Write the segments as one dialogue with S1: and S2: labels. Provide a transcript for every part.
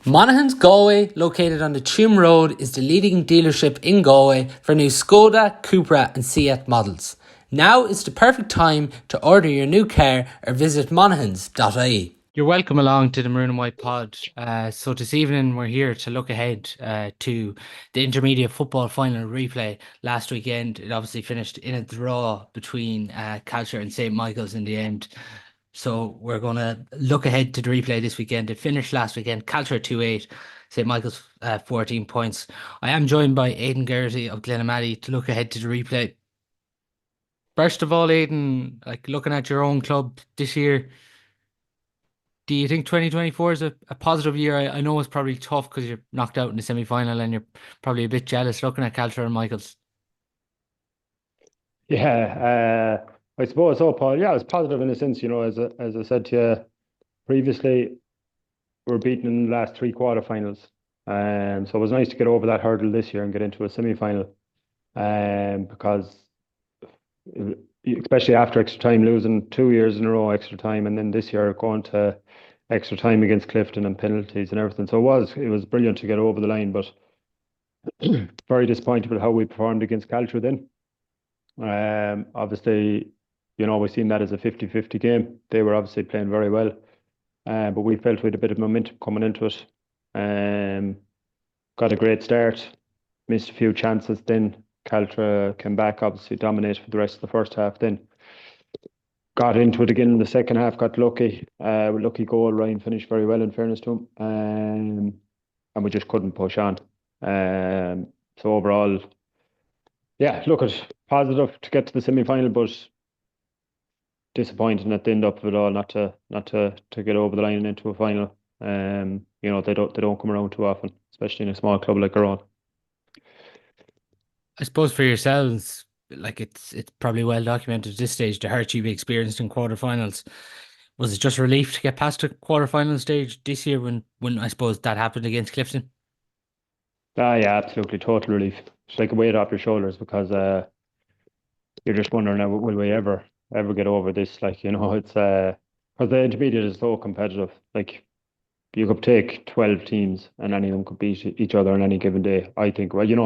S1: Monaghans Galway, located on the Tuam Road, is the leading dealership in Galway for new SKODA, CUPRA and Seat models. Now is the perfect time to order your new car or visit Monaghans.ie. You're welcome along to the Maroon and White Pod. So this evening we're here to look ahead to the intermediate football final replay last weekend. It obviously finished in a draw between Caltra and St. Michael's in the end. So we're going to look ahead to the replay this weekend. It finished last weekend. Caltra 2-8, St. Michael's 14 points. I am joined by Aidan Geraghty of Glenamaddy to look ahead to the replay. First of all, Aidan, like looking at your own club this year, do you think 2024 is a positive year? I know it's probably tough because you're knocked out in the semi-final and you're probably a bit jealous looking at Caltra and Michaels.
S2: Yeah, I suppose so, Paul. Yeah, it's positive in a sense, as I said to you previously, we're beaten in the last three quarterfinals. So it was nice to get over that hurdle this year and get into a semi-final. Because especially after extra time, losing 2 years in a row extra time, and then this year going to extra time against Clifton and penalties and everything. So it was brilliant to get over the line, but very disappointed with how we performed against Caltra then. Obviously, we've seen that as a 50-50 game. They were obviously playing very well, but we felt we had a bit of momentum coming into it. Got a great start, missed a few chances. Then Caltra came back, obviously dominated for the rest of the first half. Then got into it again in the second half, got lucky. With lucky goal, Ryan finished very well in fairness to him, and we just couldn't push on. So overall, yeah, look, it's positive to get to the semi-final, but disappointing at the end of it all not to get over the line and into a final. They don't come around too often, especially in a small club like our own.
S1: I suppose for yourselves, like it's probably well documented at this stage, the hurt you've experienced in quarterfinals. Was it just relief to get past the quarterfinal stage this year when I suppose that happened against Clifton?
S2: Yeah, absolutely, total relief. It's like a weight off your shoulders because you're just wondering, now, will we ever get over this? Like, it's because the intermediate is so competitive. Like, you could take 12 teams and any of them could beat each other on any given day. I think, well, you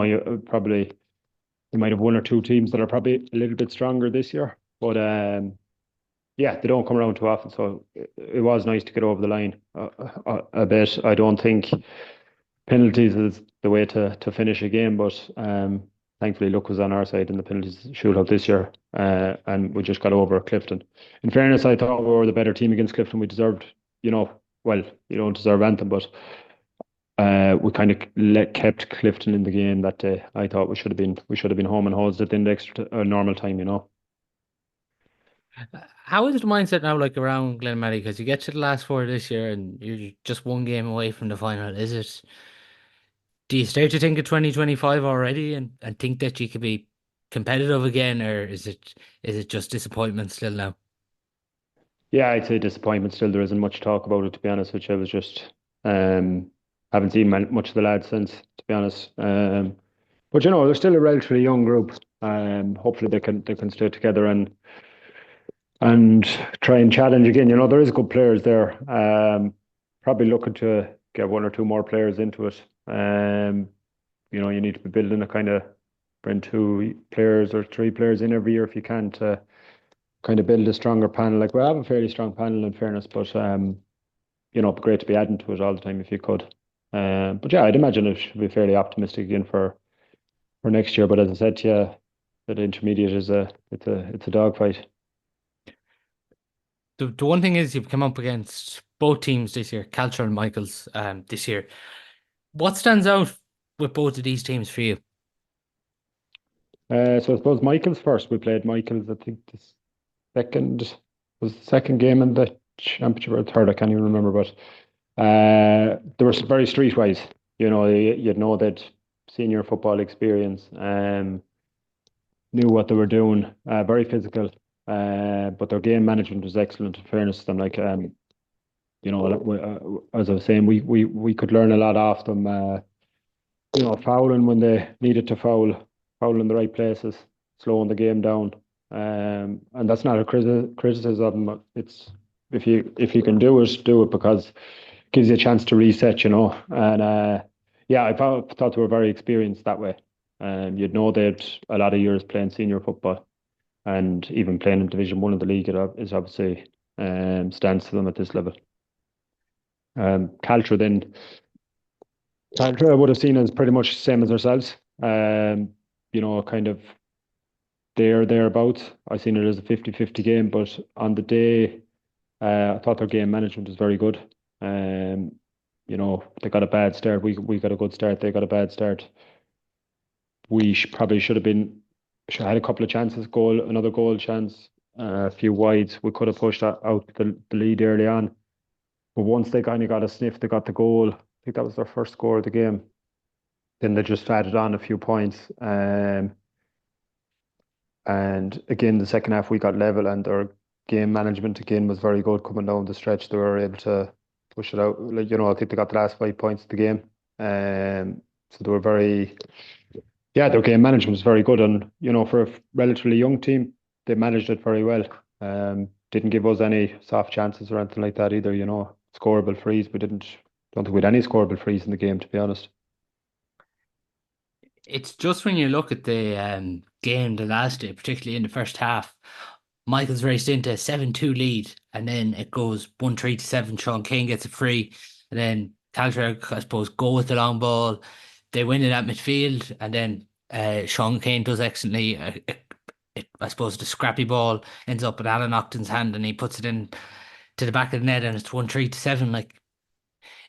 S2: might have one or two teams that are probably a little bit stronger this year, but yeah, they don't come around too often. So it was nice to get over the line a bit. I don't think penalties is the way to finish a game, but thankfully luck was on our side in the penalties shootout this year, and we just got over Clifton. In fairness, I thought we were the better team against Clifton. We deserved, well, you don't deserve anything, but we kind of kept Clifton in the game that day. I thought we should have been home and hosed it in the extra normal time.
S1: How is the mindset now like around Glenmaddie? Because you get to the last four this year and you're just one game away from the final. Do you start to think of 2025 already and think that you could be competitive again, or is it just disappointment still now?
S2: Yeah, I'd say disappointment still. There isn't much talk about it, to be honest, which I was just haven't seen much of the lads since, to be honest. But they're still a relatively young group. Hopefully they can stay together and try and challenge again. There is good players there. Probably looking to get one or two more players into it. You need to be building a kind of bring 2 players or 3 players in every year if you can to kind of build a stronger panel. Like we have a fairly strong panel in fairness, but it'd be great to be adding to it all the time if you could. But yeah, I'd imagine it should be fairly optimistic again for next year. But as I said to you, that intermediate is it's a dogfight.
S1: The one thing is you've come up against both teams this year, Caltra and Michaels, this year. What stands out with both of these teams for you?
S2: So I suppose Michael's first. We played Michael's. I think the second game in the championship, or third. I can't even remember. But they were very streetwise. You'd know that senior football experience. Knew what they were doing. Very physical. But their game management was excellent. In fairness to them, like as I was saying, we could learn a lot off them. Fouling when they needed to foul in the right places, slowing the game down. And that's not a criticism. It's if you can do it, because gives you a chance to reset, And yeah, I thought they were very experienced that way. You'd know they'd a lot of years playing senior football, and even playing in Division One of the league is obviously stands to them at this level. Caltra then, Caltra I would have seen as pretty much the same as ourselves. Kind of thereabouts. I seen it as a 50-50 game, but on the day, I thought their game management was very good. They got a bad start. We got a good start. They got a bad start. We probably should have should have had a couple of chances, another goal chance, a few wides. We could have pushed out the lead early on. But once they kind of got a sniff, they got the goal. I think that was their first score of the game. Then they just added on a few points. And again, the second half we got level, and their game management again was very good coming down the stretch. They were able to push it out. I think they got the last 5 points of the game. So they were their game management was very good. And, for a relatively young team, they managed it very well. Didn't give us any soft chances or anything like that either, Scoreable frees. Don't think we had any scoreable frees in the game, to be honest.
S1: It's just when you look at the game the last day, particularly in the first half, Michael's raced into a 7-2 lead, and then it goes 1-3 to 7. Sean Kane gets a free, and then Caltra, I suppose, go with the long ball. They win it at midfield, and then Sean Kane does excellently. I suppose the scrappy ball ends up in Alan Octon's hand, and he puts it in to the back of the net, and it's 1-3 to 7. Like,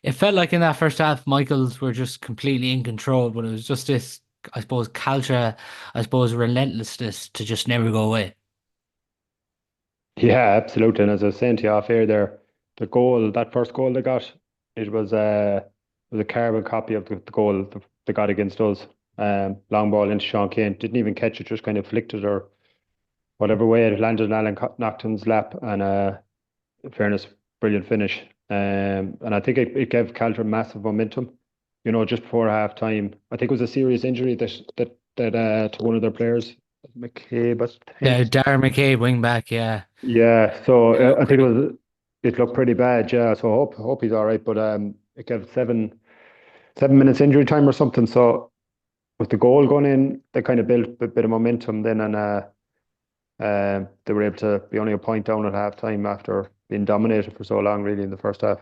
S1: it felt like in that first half, Michaels were just completely in control, but it was just this, I suppose, Caltra, I suppose, relentlessness to just never go away.
S2: Yeah, absolutely. And as I was saying to you off air there, that first goal they got, it was a carbon copy of the goal they got against us. Long ball into Sean Kane, didn't even catch it, just kind of flicked it or whatever way it landed in Alan Nocton's lap. And in fairness, brilliant finish. And I think it gave Caltra massive momentum. Just before half time, I think it was a serious injury that to one of their players, McCabe, I think.
S1: Darren McCabe, wing back, yeah.
S2: Yeah, so I think it looked pretty bad. Yeah, so I hope he's all right. But it gave 7 minutes injury time or something. So with the goal going in, they kind of built a bit of momentum then, and they were able to be only a point down at half time after being dominated for so long, really, in the first half.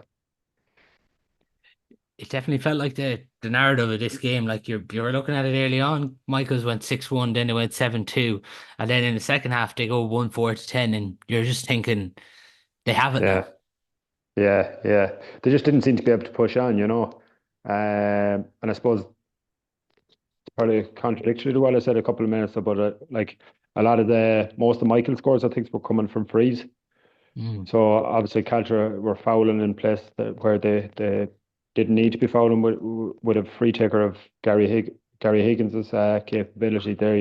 S1: It definitely felt like the narrative of this game. Like you were looking at it early on, Michaels went 6-1, then they went 7-2, and then in the second half they go 1-4 to 10, and you're just thinking they have it
S2: Yeah,
S1: now.
S2: yeah. They just didn't seem to be able to push on. And I suppose probably contradictory to what I said a couple of minutes ago, but like most of Michael's scores, I think, were coming from frees.
S1: Mm.
S2: So obviously Caltra were fouling in place where they didn't need to be fouling with a free taker of Gary Higgins's capability there.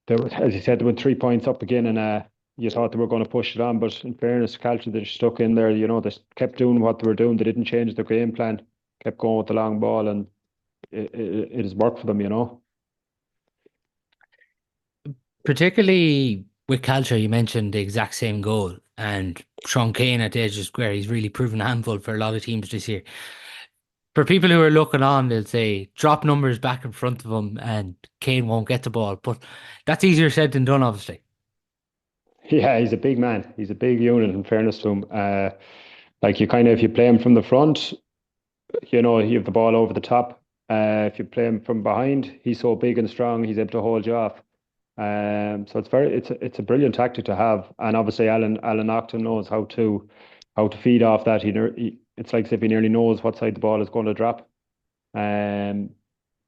S2: As you said, they went 3 points up again, and you thought they were going to push it on. But in fairness, Caltra, they just stuck in there. They kept doing what they were doing. They didn't change their game plan. Kept going with the long ball, and it has worked for them.
S1: Particularly with Caltra, you mentioned the exact same goal, and Sean Kane at the edge of square, he's really proven a handful for a lot of teams this year. For people who are looking on, they'll say drop numbers back in front of him and Kane won't get the ball, but that's easier said than done, obviously.
S2: Yeah, he's a big man. He's a big unit. In fairness to him, like if you play him from the front, you have the ball over the top. If you play him from behind, he's so big and strong, he's able to hold you off. So it's a brilliant tactic to have, and obviously Alan Octon knows how to feed off that. It's like as if he nearly knows what side the ball is going to drop. Um,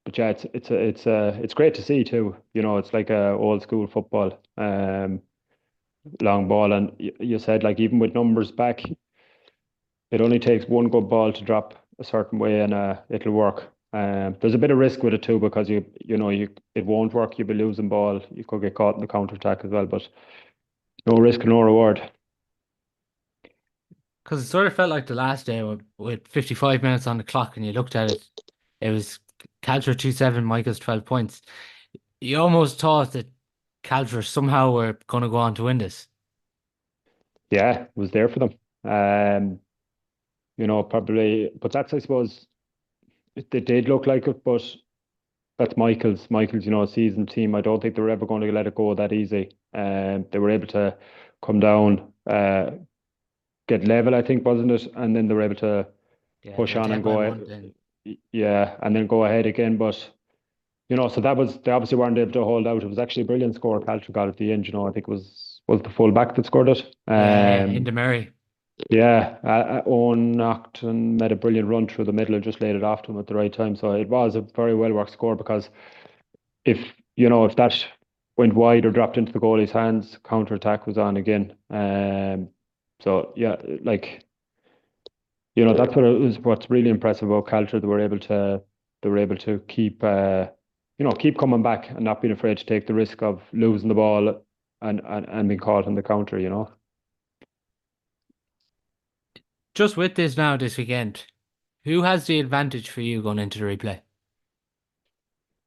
S2: but yeah, it's great to see too. It's like a old school football, long ball, and you said like even with numbers back, it only takes one good ball to drop a certain way, and it'll work. There's a bit of risk with it too because it won't work. You'll be losing ball. You could get caught in the counter attack as well, but no risk, no reward.
S1: Because it sort of felt like the last day with 55 minutes on the clock, and you looked at it, it was Caltra 2-7, Michael's 12 points. You almost thought that Caltra somehow were going to go on to win this.
S2: Yeah, it was there for them. probably. But that's, I suppose, it did look like it, but that's Michael's, seasoned team. I don't think they were ever going to let it go that easy. They were able to come down, get level, I think, wasn't it? And then they were able to
S1: Yeah,
S2: push
S1: they're
S2: on
S1: 10
S2: and
S1: by
S2: go,
S1: 1 then.
S2: yeah, and then go ahead again. But so they obviously weren't able to hold out. It was actually a brilliant score Caltra got at the end. I think it was the full back that scored it.
S1: Yeah, Hinda Murray.
S2: Yeah, Owen knocked and made a brilliant run through the middle and just laid it off to him at the right time. So it was a very well worked score, because if if that went wide or dropped into the goalie's hands, counter attack was on again. So yeah, like that's what's really impressive about Caltra. They were able to keep coming back and not being afraid to take the risk of losing the ball and being caught in the counter.
S1: Just with this now this weekend, who has the advantage for you going into the replay?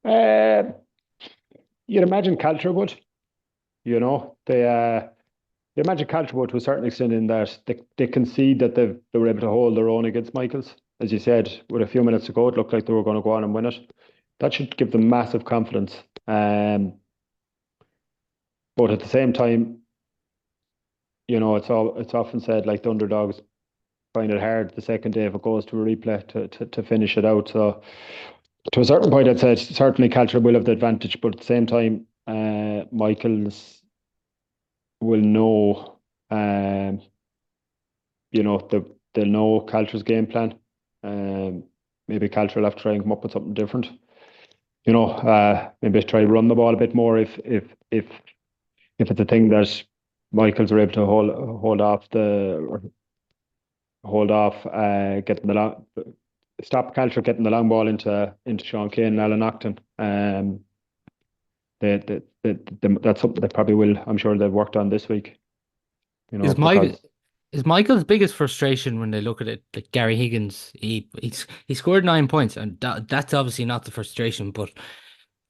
S2: Uh, you'd imagine Caltra would. They you imagine Caltra would to a certain extent, in that they concede that they were able to hold their own against Michaels. As you said, with a few minutes to go, it looked like they were going to go on and win it. That should give them massive confidence. But at the same time, it's often said, like, the underdogs find it hard the second day if it goes to a replay to finish it out. So to a certain point, I'd say certainly Caltra will have the advantage, but at the same time, Michaels will know, they'll know Caltra's game plan. Maybe Caltra will have to try and come up with something different. Maybe try to run the ball a bit more if it's a thing that Michaels are able to getting the long, stop Caltra getting the long ball into Sean Kane and Alan Octon. That's something they probably will. I'm sure they've worked on this week.
S1: Is Michael's biggest frustration when they look at it, like Gary Higgins, he scored 9 points, and that's obviously not the frustration. But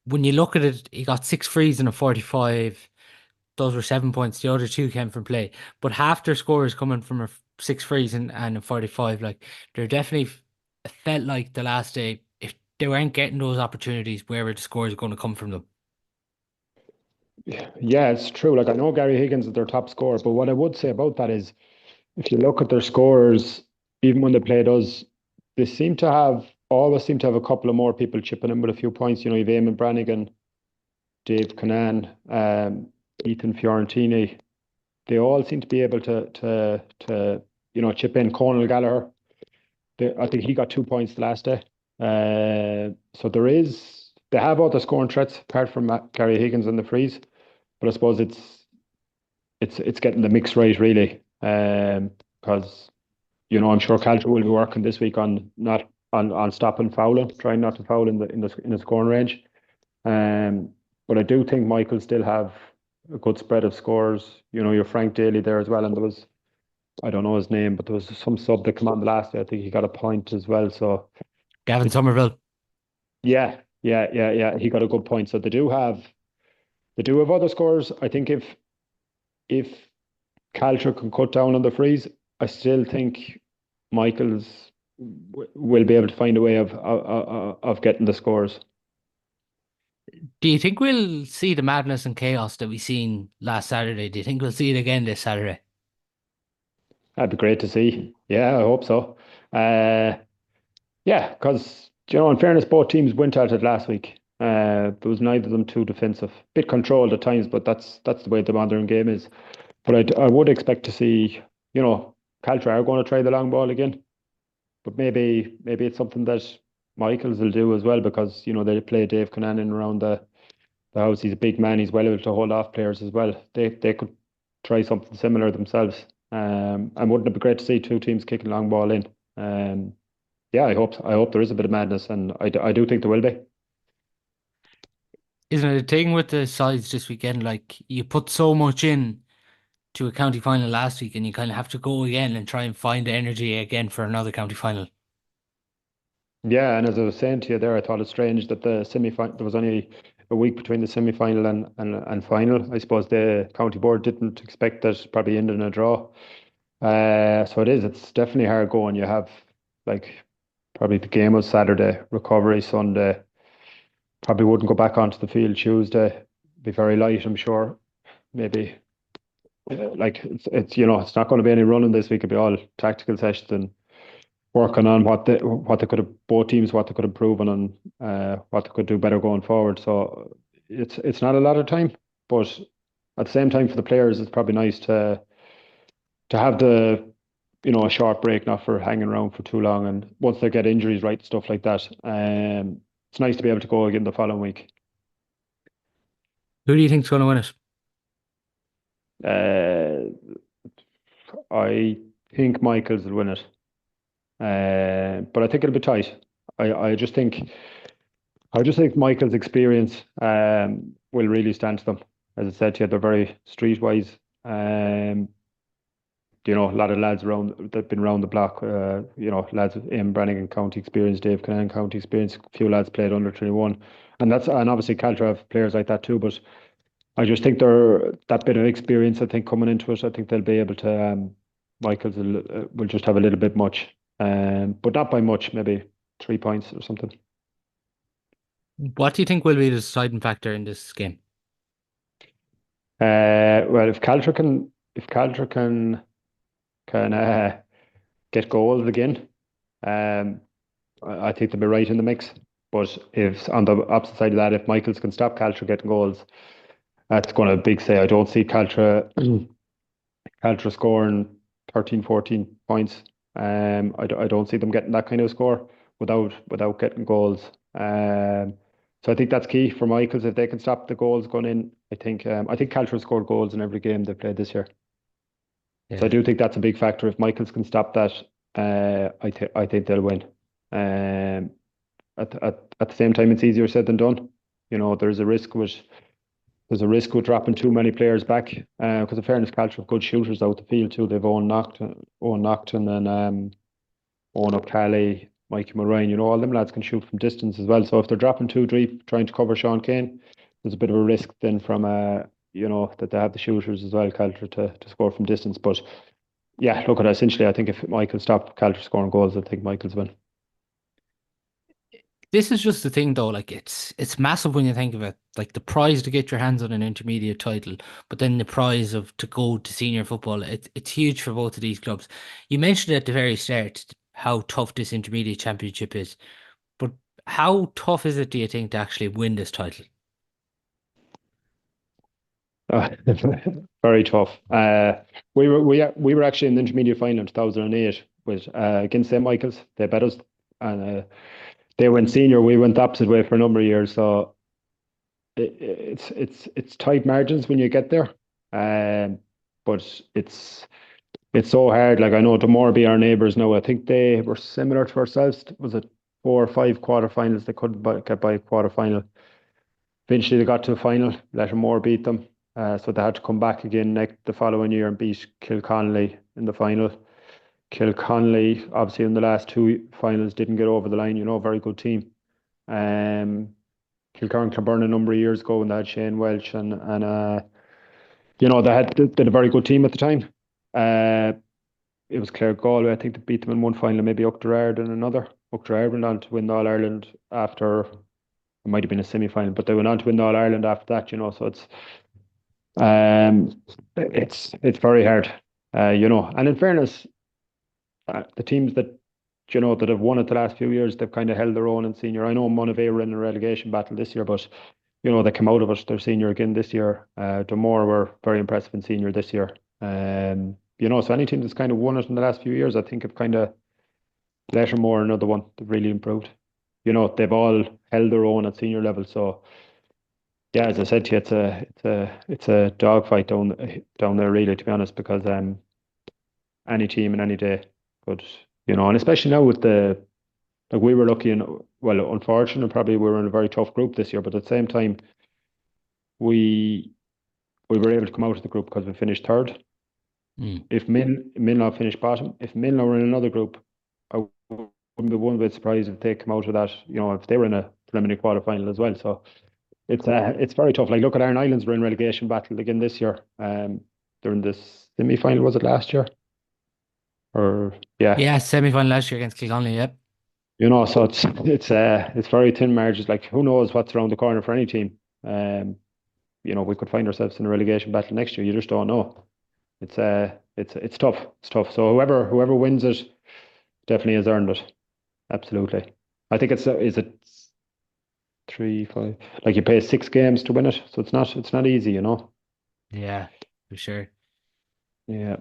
S1: when you look at it, he got 6 frees in a 45. Those were 7 points. The other two came from play, but half their score is coming from 6 frees and a 45. Like, they're definitely felt like the last day, if they weren't getting those opportunities, where were the scores going to come from them?
S2: Yeah, it's true. Like, I know Gary Higgins is their top scorer, but what I would say about that is, if you look at their scores, even when they played us, they always seem to have a couple of more people chipping in with a few points. You've Eamon Brannigan, Dave Conan, Ethan Fiorentini. They all seem to be able to chip in. Conal Gallagher, I think he got 2 points the last day. So they have other scoring threats apart from Gary Higgins and the frees, but I suppose it's getting the mix right, really. Because I'm sure Caltra will be working this week on not on stopping fouling, trying not to foul in the scoring range. But I do think Michael still have a good spread of scores. Your Frank Daly there as well, and there was, I don't know his name, but there was some sub that came on the last day. I think he got a point as well. So
S1: Gavin Somerville.
S2: yeah, he got a good point. So they do have other scores. I think if Caltra can cut down on the frees, I still think Michaels will be able to find a way of getting the scores.
S1: Do you think we'll see the madness and chaos that we seen last Saturday? Do you think we'll see it again this Saturday?
S2: That'd be great to see. Yeah, I hope so. Yeah, because in fairness, both teams went at it last week. There was neither of them too defensive. Bit controlled at times, but that's the way the modern game is. But I would expect to see, Caltra are going to try the long ball again. But maybe it's something that Michaels will do as well, because they play Dave Conan in around the house. He's a big man. He's well able to hold off players as well. They could try something similar themselves. And wouldn't it be great to see two teams kicking long ball in? Yeah, I hope there is a bit of madness, and I do think there will be.
S1: Isn't it a thing with the sides this weekend? Like, you put so much in to a county final last week, and you kind of have to go again and try and find the energy again for another county final.
S2: Yeah, and as I was saying to you there, I thought it strange that the semi-final, there was only a week between the semi-final and final. I suppose the county board didn't expect that, probably ended in a draw. So it is. It's definitely hard going. You have like probably the game was Saturday, recovery Sunday. Probably wouldn't go back onto the field Tuesday. Be very light, I'm sure. Maybe like it's it's not going to be any running this week. It'll be all tactical sessions and working on what they could have both teams what they could improve on and what they could do better going forward. So it's not a lot of time, but at the same time for the players, it's probably nice to have the a short break, not for hanging around for too long. And once they get injuries right, stuff like that, it's nice to be able to go again the following week.
S1: Who do you think's going to win it?
S2: Uh, I think Michaels will win it, but I think it'll be tight. I, I just think I just think Michael's experience will really stand to them. As I said to you, they're very streetwise. Um, a lot of lads around that've been around the block. Lads in Brannigan County experience, Dave Canaan County experience. A few lads played under 21, and obviously Caltra have players like that too. But I just think they're that bit of experience. I think coming into it, I think they'll be able to. Michaels will just have a little bit much, but not by much. Maybe 3 points or something.
S1: What do you think will be the deciding factor in this game?
S2: Well, if Caltra can get goals again, um, I think they'll be right in the mix. But if on the opposite side of that, if Michaels can stop Caltra getting goals, that's going to be a big say. I don't see Caltra scoring 13, 14 points. I don't see them getting that kind of score without getting goals. So I think that's key for Michaels. If they can stop the goals going in, I think Caltra scored goals in every game they played this year. So I
S1: Yeah.
S2: do think that's a big factor. If Michaels can stop that, I think they'll win. Um, at the same time, it's easier said than done. There's a risk with dropping too many players back. Because in fairness, Caltra have good shooters out the field too. They've Owen Naughton and Owen O'Cally, Mikey Moraine. All them lads can shoot from distance as well. So if they're dropping too deep, trying to cover Sean Kane, there's a bit of a risk then from that they have the shooters as well, Caltra, to score from distance. But yeah, look at it, essentially, I think if Michael stop Caltra scoring goals, I think Michael's win.
S1: This is just the thing though, like it's massive when you think of it. Like the prize to get your hands on an intermediate title, but then the prize of to go to senior football, it's huge for both of these clubs. You mentioned at the very start how tough this intermediate championship is, but how tough is it, do you think, to actually win this title?
S2: Uh, Very tough. We were actually in the intermediate final in 2008 with against St Michael's. They bet us, and they went senior. We went the opposite way for a number of years. So it's tight margins when you get there. But it's so hard. Like I know Demore our neighbours now. I think they were similar to ourselves. Was it 4 or 5 quarterfinals? They couldn't get by a quarterfinal. Eventually, they got to a final. Lettermore beat them. So they had to come back again the following year and beat Kilconnelly in the final. Kilconnelly, obviously, in the last two finals, didn't get over the line. Very good team. Um, Kilcarn Clonberne a number of years ago when they had Shane Welch and they had a very good team at the time. Uh, it was Clare Galway, I think, that beat them in one final, maybe Uachtar in another. Uachtar went on to win the All Ireland after it might have been a semi final, but they went on to win the All Ireland after that. So it's very hard, And in fairness, the teams that have won it the last few years, they've kind of held their own in senior. I know Monaghan were in a relegation battle this year, but they came out of it. They're senior again this year. Dumore were very impressive in senior this year. So any team that's kind of won it in the last few years, I think have kind of Lettermore another one that really improved. They've all held their own at senior level. So yeah, as I said to you, it's a dogfight down there really, to be honest, because any team and any day could, and especially now with like we were lucky and well, unfortunate, probably we were in a very tough group this year, but at the same time, we we were able to come out of the group because we finished third.
S1: Mm.
S2: If Minlaw finished bottom, if Minlaw were in another group, I wouldn't be one bit surprised if they come out of that, if they were in a preliminary quarter final as well. So it's very tough. Like look at Iron Islands were in relegation battle again this year. They're in this semi final, was it last year? or yeah,
S1: Yeah, semi-final last year against Kilconnelly, yep.
S2: so it's very thin margins. Like who knows what's around the corner for any team. Um, we could find ourselves in a relegation battle next year. You just don't know. It's tough. It's tough. So whoever wins it definitely has earned it. Absolutely. I think is it three, five? Like you play 6 games to win it, so it's not easy.
S1: Yeah, for sure.
S2: Yeah.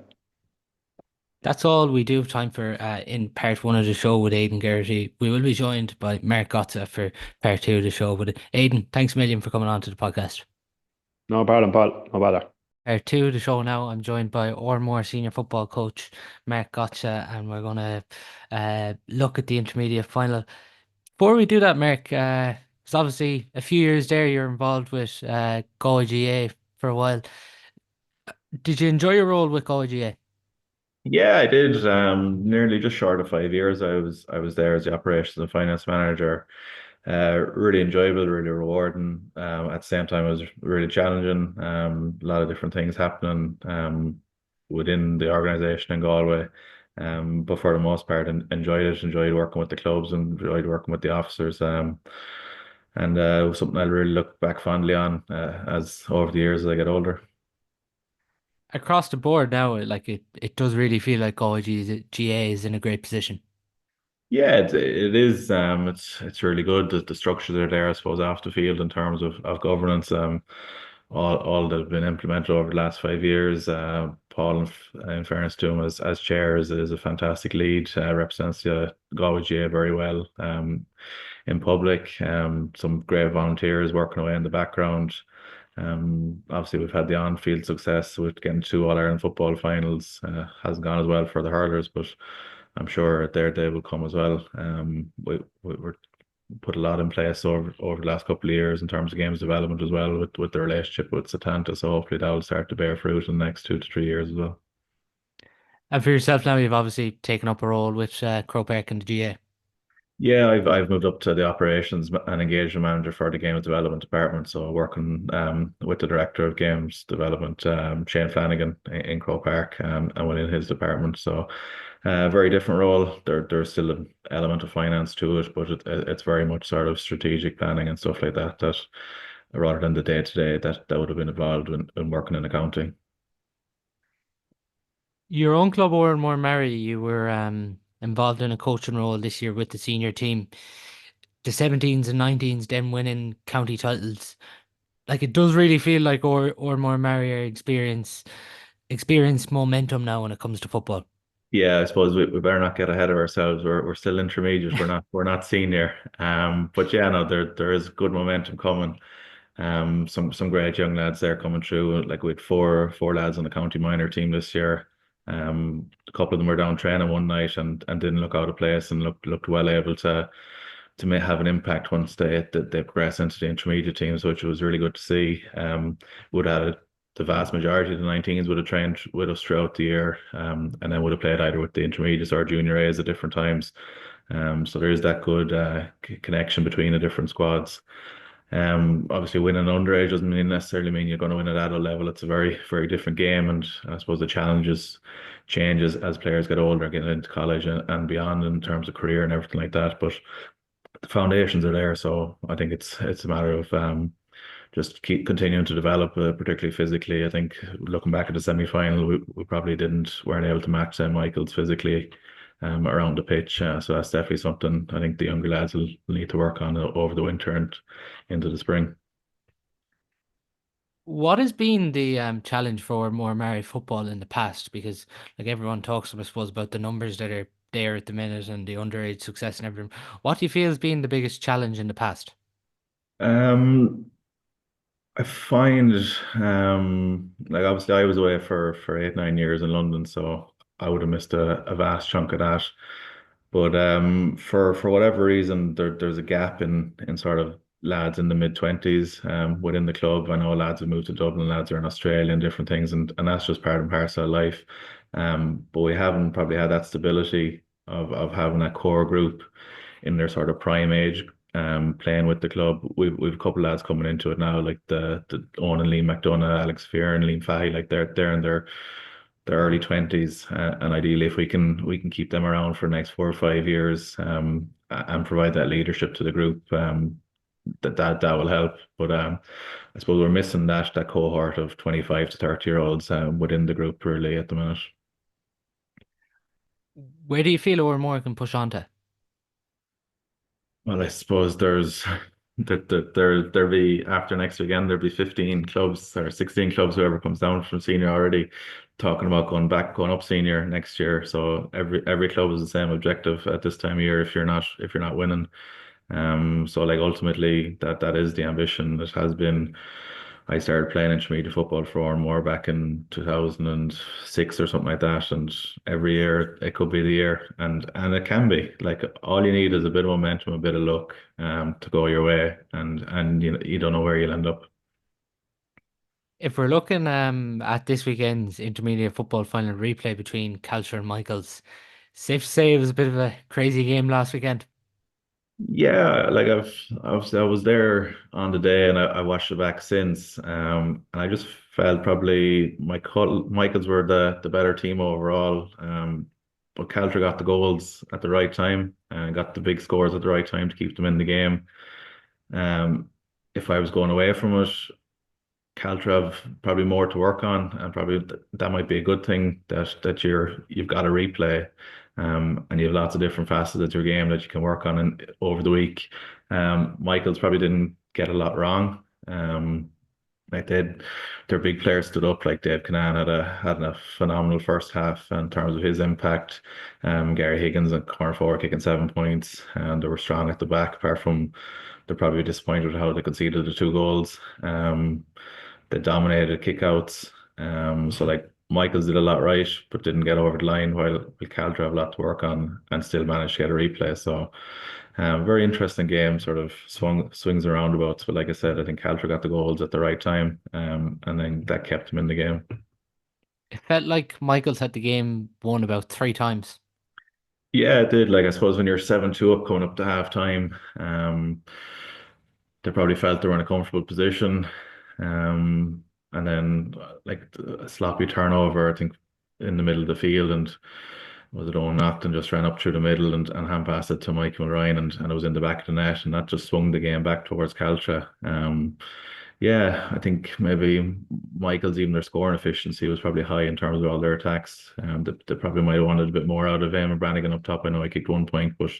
S1: That's all we do have time for in part one of the show with Aidan Geraghty. We will be joined by Mark Gottsche for part two of the show. But Aidan, thanks a million for coming on to the podcast.
S2: No problem, Paul. No bother.
S1: Part two of the show now, I'm joined by Ormore senior football coach Mark Gottsche, and we're going to look at the intermediate final. Before we do that, Mark, it's obviously a few years there you're involved with Galway GA for a while. Did you enjoy your role with Galway GA?
S3: Yeah, I did. Nearly just short of 5 years. I was there as the operations and finance manager. Really enjoyable, really rewarding. At the same time, it was really challenging. A lot of different things happening within the organisation in Galway. But for the most part, enjoyed it. Enjoyed working with the clubs and enjoyed working with the officers. And it was something I really look back fondly on as over the years as I get older.
S1: Across the board now, it does really feel like Galway GA is in a great position.
S3: Yeah, it is. It's really good. The structures are there, I suppose, off the field in terms of governance. All that have been implemented over the last 5 years. Paul, in fairness to him, as chair, is a fantastic lead. Represents Galway GA very well. In public. Some great volunteers working away in the background. Obviously, we've had the on-field success with getting two All-Ireland football finals. Hasn't gone as well for the hurlers, but I'm sure their day will come as well. We're put a lot in place over the last couple of years in terms of games development as well with the relationship with Satanta. So hopefully that will start to bear fruit in the next 2 to 3 years as well.
S1: And for yourself now, you've obviously taken up a role with Croke Park and the GA.
S3: Yeah, I've moved up to the operations and engagement manager for the games development department. So working with the director of games development, Shane Flanagan in Croke Park, and within his department. So very different role. There's still an element of finance to it, but it's very much sort of strategic planning and stuff like that. That rather than the day to day that would have been involved in working in accounting.
S1: Your own club, Oranmore Mary, you were involved in a coaching role this year with the senior team. The 17s and 19s then winning county titles. Like it does really feel like Oranmore Mary are experience momentum now when it comes to football.
S3: Yeah, I suppose we better not get ahead of ourselves. We're still intermediate. We're not senior. But yeah, no, there is good momentum coming. Some great young lads there coming through. Like we had four lads on the county minor team this year. A couple of them were down training one night and didn't look out of place and looked well able to may have an impact once they progress into the intermediate teams, which was really good to see. Would have the vast majority of the 19s would have trained with us throughout the year, and then would have played either with the intermediates or junior A's at different times. So there is that good connection between the different squads. Obviously, winning underage doesn't necessarily mean you're going to win at adult level. It's a very, very different game, and I suppose the challenges change as players get older, get into college and beyond in terms of career and everything like that. But the foundations are there, so I think it's a matter of just keep continuing to develop, particularly physically. I think looking back at the semi-final, we probably weren't able to match St. Michael's physically around the pitch. So that's definitely something I think the younger lads will need to work on over the winter and into the spring.
S1: What has been the challenge for more Mary football in the past? Because like everyone talks, I suppose, about the numbers that are there at the minute and the underage success and everything. What do you feel has been the biggest challenge in the past?
S3: Um, I find like obviously I was away for 8 9 years in London, so I would have missed a vast chunk of that. But for whatever reason, there's a gap in sort of lads in the mid 20s within the club. I know lads have moved to Dublin, lads are in Australia and different things, and that's just part and parcel of life. But we haven't probably had that stability of having that core group in their sort of prime age playing with the club. We've a couple of lads coming into it now, like the Owen and Liam McDonough, Alex Fear and Liam Fahy, like they're in their the early 20s, and ideally if we can keep them around for the next 4 or 5 years, and provide that leadership to the group, that will help. But I suppose we're missing that cohort of 25 to 30-year-olds within the group really at the minute.
S1: Where do you feel O'More can push on to?
S3: Well, I suppose there'll be, after next weekend, there'll be 15 clubs or 16 clubs, whoever comes down from senior, already talking about going up senior next year. So every club has the same objective at this time of year if you're not winning. So like ultimately that is the ambition. It has been. I started playing intermediate football for more back in 2006 or something like that, and every year it could be the year, and it can be. Like all you need is a bit of momentum, a bit of luck, to go your way, and you don't know where you'll end up.
S1: If we're looking at this weekend's intermediate football final replay between Caltra and Michaels, safe to say it was a bit of a crazy game last weekend.
S3: Yeah, like I was there on the day, and I watched it back since, and I just felt probably Michaels were the better team overall, but Caltra got the goals at the right time and got the big scores at the right time to keep them in the game. Um, if I was going away from it, Caltra have probably more to work on, and probably that might be a good thing that you've got a replay, and you have lots of different facets of your game that you can work on over the week. Michael's probably didn't get a lot wrong. Like their big players stood up. Like Dave Canaan had a phenomenal first half in terms of his impact. Gary Higgins and corner forward kicking 7 points, and they were strong at the back. Apart from they're probably disappointed with how they conceded the 2 goals. They dominated kickouts. So like Michaels did a lot right, but didn't get over the line, while Calder have a lot to work on and still managed to get a replay. So very interesting game, sort of swings and roundabouts. But like I said, I think Calder got the goals at the right time, and then that kept him in the game.
S1: It felt like Michaels had the game won about 3 times.
S3: Yeah, it did. Like I suppose when you're 7-2 up coming up to half time, they probably felt they were in a comfortable position. And then like a sloppy turnover, I think, in the middle of the field, and was it Owen Naughton just ran up through the middle and hand passed it to Michael Ryan, and it was in the back of the net, and that just swung the game back towards Caltra. Yeah, I think maybe Michael's, even their scoring efficiency was probably high in terms of all their attacks. They probably might have wanted a bit more out of him and Brannigan up top. I know I kicked 1 point, but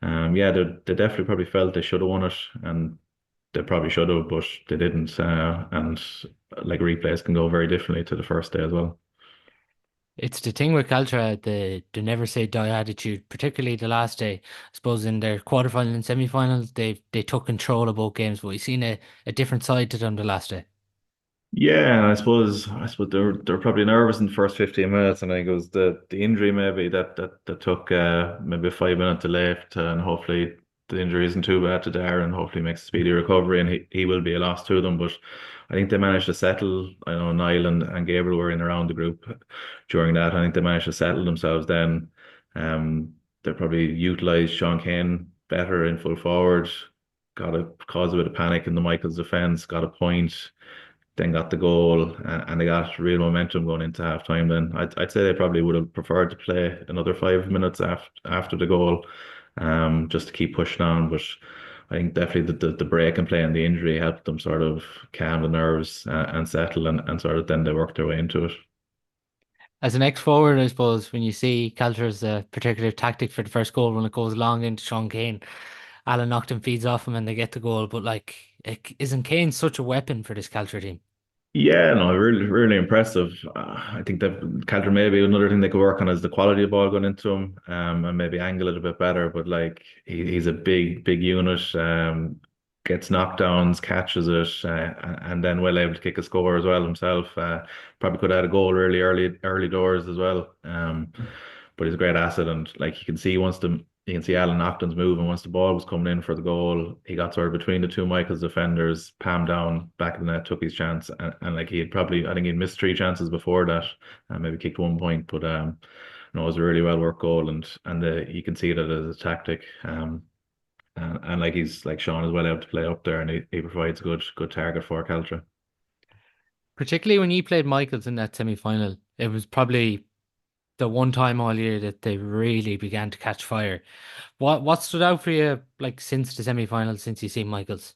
S3: yeah, they definitely probably felt they should have won it, and they probably should have, but they didn't. And like replays can go very differently to the first day as well.
S1: It's the thing with Caltra, the never say die attitude, particularly the last day. I suppose in their quarterfinal and semi-finals, they took control of both games, but we've seen a different side to them the last day.
S3: Yeah, and I suppose they're probably nervous in the first 15 minutes, and I think it was the injury maybe that took maybe 5 minutes to left, and hopefully the injury isn't too bad to Darren. Hopefully he makes a speedy recovery, and he will be a loss to them. But I think they managed to settle. I know Niall and Gabriel were in around the group during that. I think they managed to settle themselves then. They probably utilised Sean Kane better in full forward, caused a bit of panic in the Michaels defence, got a point, then got the goal, and they got real momentum going into half time. Then I'd say they probably would have preferred to play another 5 minutes after the goal, just to keep pushing on. But I think definitely the break and play and the injury helped them sort of calm the nerves, and settle, and sort of then they worked their way into it.
S1: As an ex-forward, I suppose, when you see Caltra's particular tactic for the first goal, when it goes long into Sean Kane, Alan Naughton feeds off him and they get the goal. But like, isn't Kane such a weapon for this Caltra team?
S3: Yeah, no, really, really impressive. I think that Calder, maybe another thing they could work on is the quality of ball going into him, and maybe angle it a bit better. But like he's a big unit, gets knockdowns, catches it, and then well able to kick a score as well himself. Probably could have had a goal really early doors as well. But he's a great asset, and like you can see Alan Naughton's move, and once the ball was coming in for the goal, he got sort of between the two Michaels defenders, palmed down, back of the net, took his chance, and like he had probably, I think he'd missed 3 chances before that, and maybe kicked 1 point, but no, it was a really well worked goal, and you can see that as a tactic, and like he's like Sean is well able to play up there, and he provides a good target for Caltra.
S1: Particularly when you played Michaels in that semi-final. It was probably the one time all year that they really began to catch fire. What stood out for you like since the semi-final, since you seen Michaels?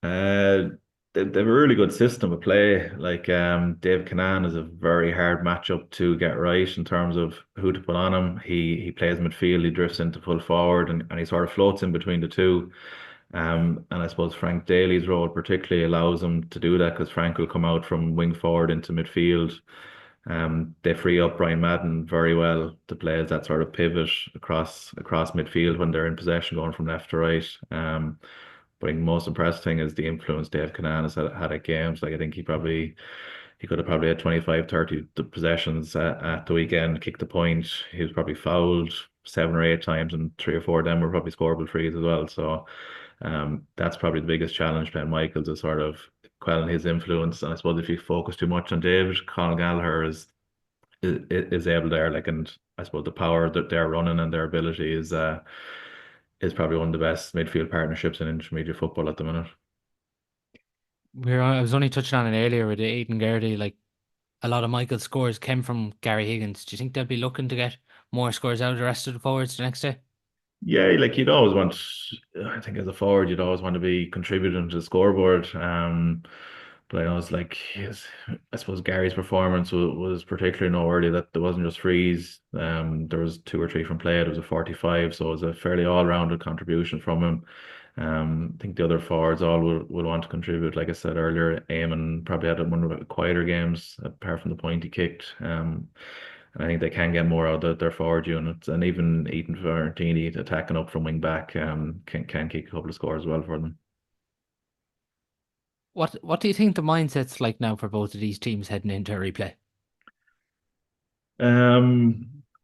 S3: Uh, they have a really good system of play. Like Dave Canaan is a very hard matchup to get right in terms of who to put on him. He plays midfield, he drifts into full forward, and he sort of floats in between the two. And I suppose Frank Daly's role particularly allows him to do that because Frank will come out from wing forward into midfield. They free up Brian Madden very well to play as that sort of pivot across midfield when they're in possession, going from left to right. But I think the most impressive thing is the influence Dave Canaan has had at games. Like I think he could have probably had 25, 30 possessions at the weekend, kicked the point. He was probably fouled 7 or 8 times, and 3 or 4 of them were probably scoreable frees as well. So that's probably the biggest challenge playing Michaels is sort of quelling his influence. And I suppose if you focus too much on David, Colin Gallagher is able there. Like, and I suppose the power that they're running and their ability is probably one of the best midfield partnerships in intermediate football at the minute.
S1: I was only touching on it earlier with the Aidan Geraghty, like a lot of Michael's scores came from Gary Higgins. Do you think they'll be looking to get more scores out of the rest of the forwards the next day?
S3: Yeah, like you'd always want, I think as a forward, you'd always want to be contributing to the scoreboard. But I know it's like, yes, I suppose Gary's performance was particularly noteworthy that there wasn't just frees. There was 2 or 3 from play. There was a 45, so it was a fairly all-rounded contribution from him. I think the other forwards all will want to contribute. Like I said earlier, Eamon probably had one of the quieter games apart from the point he kicked. And I think they can get more out of their forward units, and even Ethan Ferrantini attacking up from wing back can kick a couple of scores as well for them.
S1: What do you think the mindset's like now for both of these teams heading into a replay?
S3: I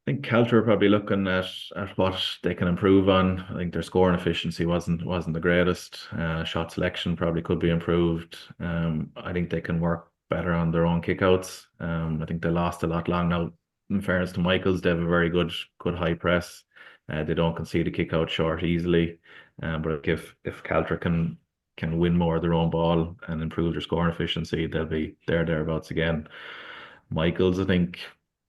S3: think Caltra are probably looking at what they can improve on. I think their scoring efficiency wasn't the greatest. Shot selection probably could be improved. I think they can work better on their own kickouts. I think they lost a lot long now. In fairness to Michaels, they have a very good high press. They don't concede a kick out short easily. But if Caltra can win more of their own ball and improve their scoring efficiency, they'll be thereabouts again. Michaels, I think,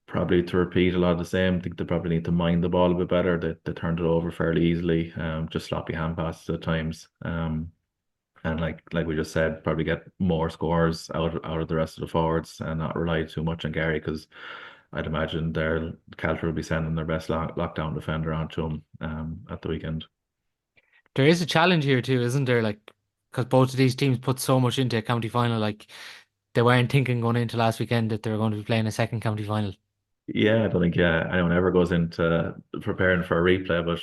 S3: probably to repeat a lot of the same. I think they probably need to mind the ball a bit better. They turned it over fairly easily, just sloppy hand passes at times. And like we just said, probably get more scores out of the rest of the forwards and not rely too much on Gary because I'd imagine their Caltra will be sending their best lockdown defender onto him at the weekend.
S1: There is a challenge here too, isn't there? Like, because both of these teams put so much into a county final, like they weren't thinking going into last weekend that they were going to be playing a second county final.
S3: Yeah, I don't think anyone ever goes into preparing for a replay, but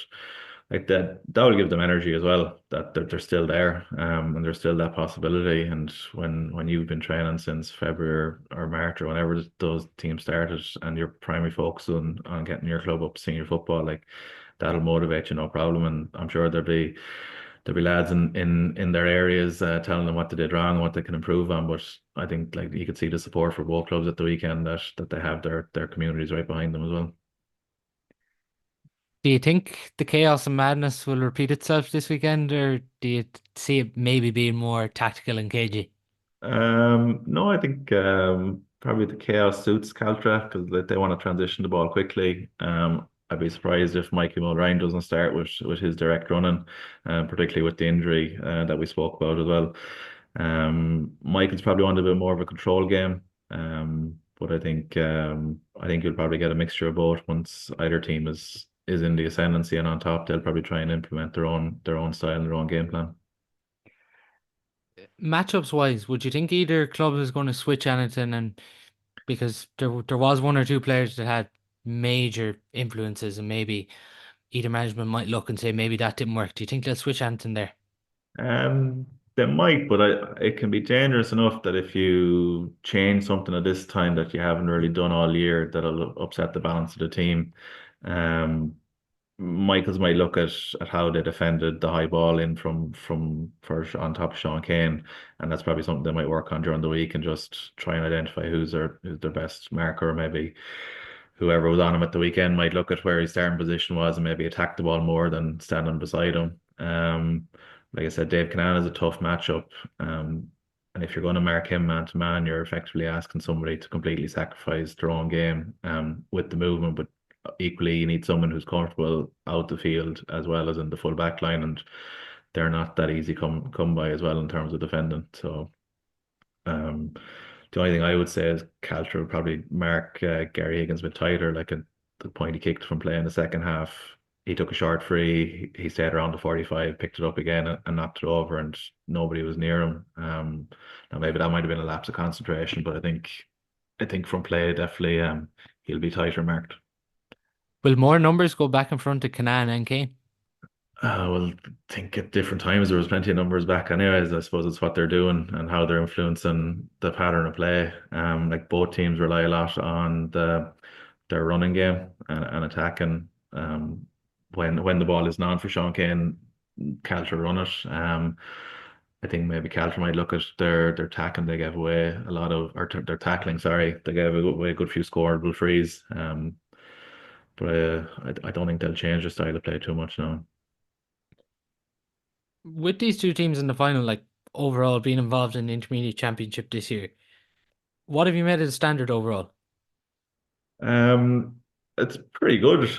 S3: like that will give them energy as well. That they're still there, and there's still that possibility. And when you've been training since February or March or whenever those teams started, and your primary focus on getting your club up to senior football, like that'll motivate you no problem. And I'm sure there'll be lads in their areas telling them what they did wrong and what they can improve on. But I think like you could see the support for both clubs at the weekend that they have their communities right behind them as well.
S1: Do you think the chaos and madness will repeat itself this weekend, or do you see it maybe being more tactical and cagey?
S3: No, I think probably the chaos suits Caltra because they want to transition the ball quickly. I'd be surprised if Mikey Mulrine doesn't start with his direct running, particularly with the injury that we spoke about as well. Michael's probably wanted a bit more of a control game, but I think you'll probably get a mixture of both once either team is in the ascendancy and on top, they'll probably try and implement their own style and their own game plan.
S1: Matchups wise, would you think either club is going to switch anything? And because there was one or two players that had major influences, and maybe either management might look and say maybe that didn't work. Do you think they'll switch anything there?
S3: They might, but it can be dangerous enough that if you change something at this time that you haven't really done all year, that'll upset the balance of the team. Um, Michaels might look at how they defended the high ball in from first on top of Sean Kane, and that's probably something they might work on during the week and just try and identify who's their best marker. Maybe whoever was on him at the weekend might look at where his starting position was and maybe attack the ball more than standing beside him. Like I said, Dave Canaan is a tough matchup. And if you're going to mark him man to man, you're effectively asking somebody to completely sacrifice their own game with the movement. But equally, you need someone who's comfortable out the field as well as in the full back line. And they're not that easy come by as well in terms of defending. So um, the only thing I would say is Caltra would probably mark Gary Higgins a bit tighter. Like at the point he kicked from play in the second half, he took a short free. He stayed around the 45, picked it up again, and knocked it over, and nobody was near him. Now maybe that might have been a lapse of concentration, but I think from play definitely he'll be tighter marked.
S1: Will more numbers go back in front of Canaan and Kane?
S3: Well, I think at different times there was plenty of numbers back anyways. I suppose it's what they're doing and how they're influencing the pattern of play. Like both teams rely a lot on their running game and attacking. When the ball is non for Sean Kane, Caltra run it. I think maybe Caltra might look at their tackling. They gave away a lot of, or their tackling, sorry. They gave away a good few scoreable frees. But I don't think they'll change their style of play too much now.
S1: With these two teams in the final, like overall being involved in the Intermediate Championship this year, what have you made of the standard overall?
S3: Um, it's pretty good.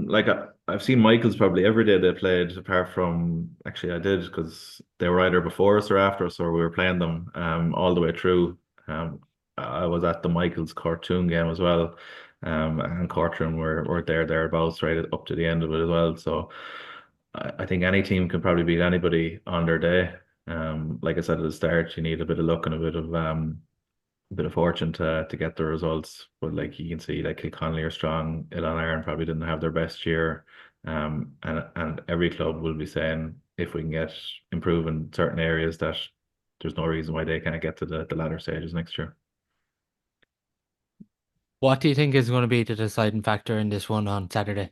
S3: Like I've seen Michaels probably every day they played, apart from actually I did because they were either before us or after us, or we were playing them all the way through. I was at the Michaels cartoon game as well, and Cortram were thereabouts right up to the end of it as well. So I think any team can probably beat anybody on their day. Like I said at the start, you need a bit of luck and a bit of fortune to get the results. But like you can see, like Kilconnelly are strong. Ilan Iron probably didn't have their best year. And every club will be saying if we can get improve in certain areas that there's no reason why they can't get to the latter stages next year.
S1: What do you think is going to be the deciding factor in this one on Saturday?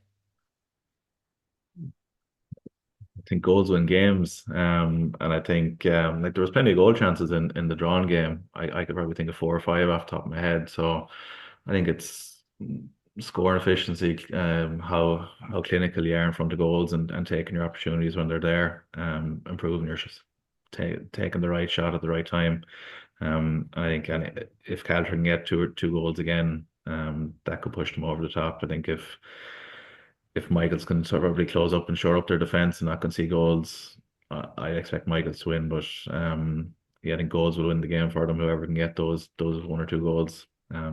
S3: I think goals win games. And I think like there was plenty of goal chances in the drawn game. I could probably think of 4 or 5 off the top of my head. So I think it's score efficiency, how clinical you are in front of goals and taking your opportunities when they're there, improving your taking the right shot at the right time. I think if Caltra can get two goals again, that could push them over the top. I think if Michaels can sort of probably close up and shore up their defence and not concede goals, I expect Michaels to win. But yeah, I think goals will win the game for them. Whoever can get those 1 or 2 goals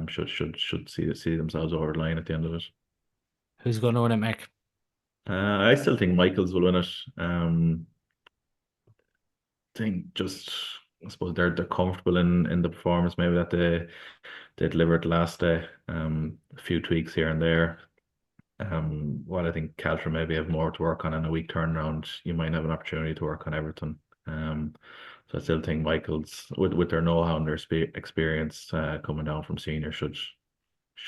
S3: should see themselves over the line at the end of it.
S1: Who's going to win it, Mark?
S3: I still think Michaels will win it. I think just I suppose they're comfortable in the performance maybe that they delivered last day. A few tweaks here and there. While I think Caltra maybe have more to work on in a week turnaround, you might have an opportunity to work on Everton. So I still think Michaels, with their know-how and their experience coming down from senior, should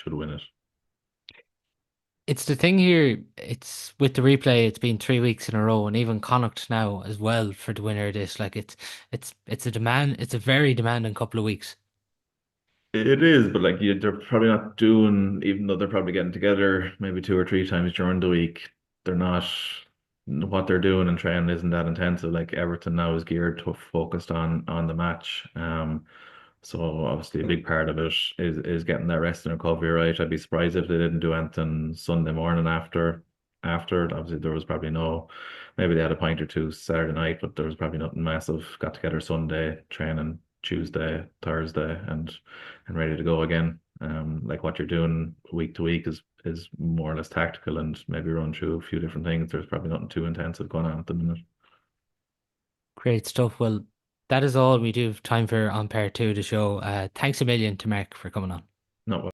S3: win it.
S1: It's the thing here, it's with the replay, it's been 3 weeks in a row, and even Connacht now as well for the winner of this. Like it's a demand, it's a very demanding couple of weeks.
S3: It is, but like they're probably not doing, even though they're probably getting together maybe 2 or 3 times during the week, they're not, what they're doing and training isn't that intensive. Like Everton now is geared to focused on the match. So obviously a big part of it is getting that rest and recovery right. I'd be surprised if they didn't do anything Sunday morning after. Obviously there was probably no, maybe they had a pint or two Saturday night, but there was probably nothing massive. Got together Sunday, training Tuesday, Thursday, and ready to go again. Like what you're doing week to week is more or less tactical and maybe run through a few different things. There's probably nothing too intensive going on at the minute.
S1: Great stuff. Well, that is all we do have time for on part 2 of the show. Thanks a million to Mark for coming on.
S3: No.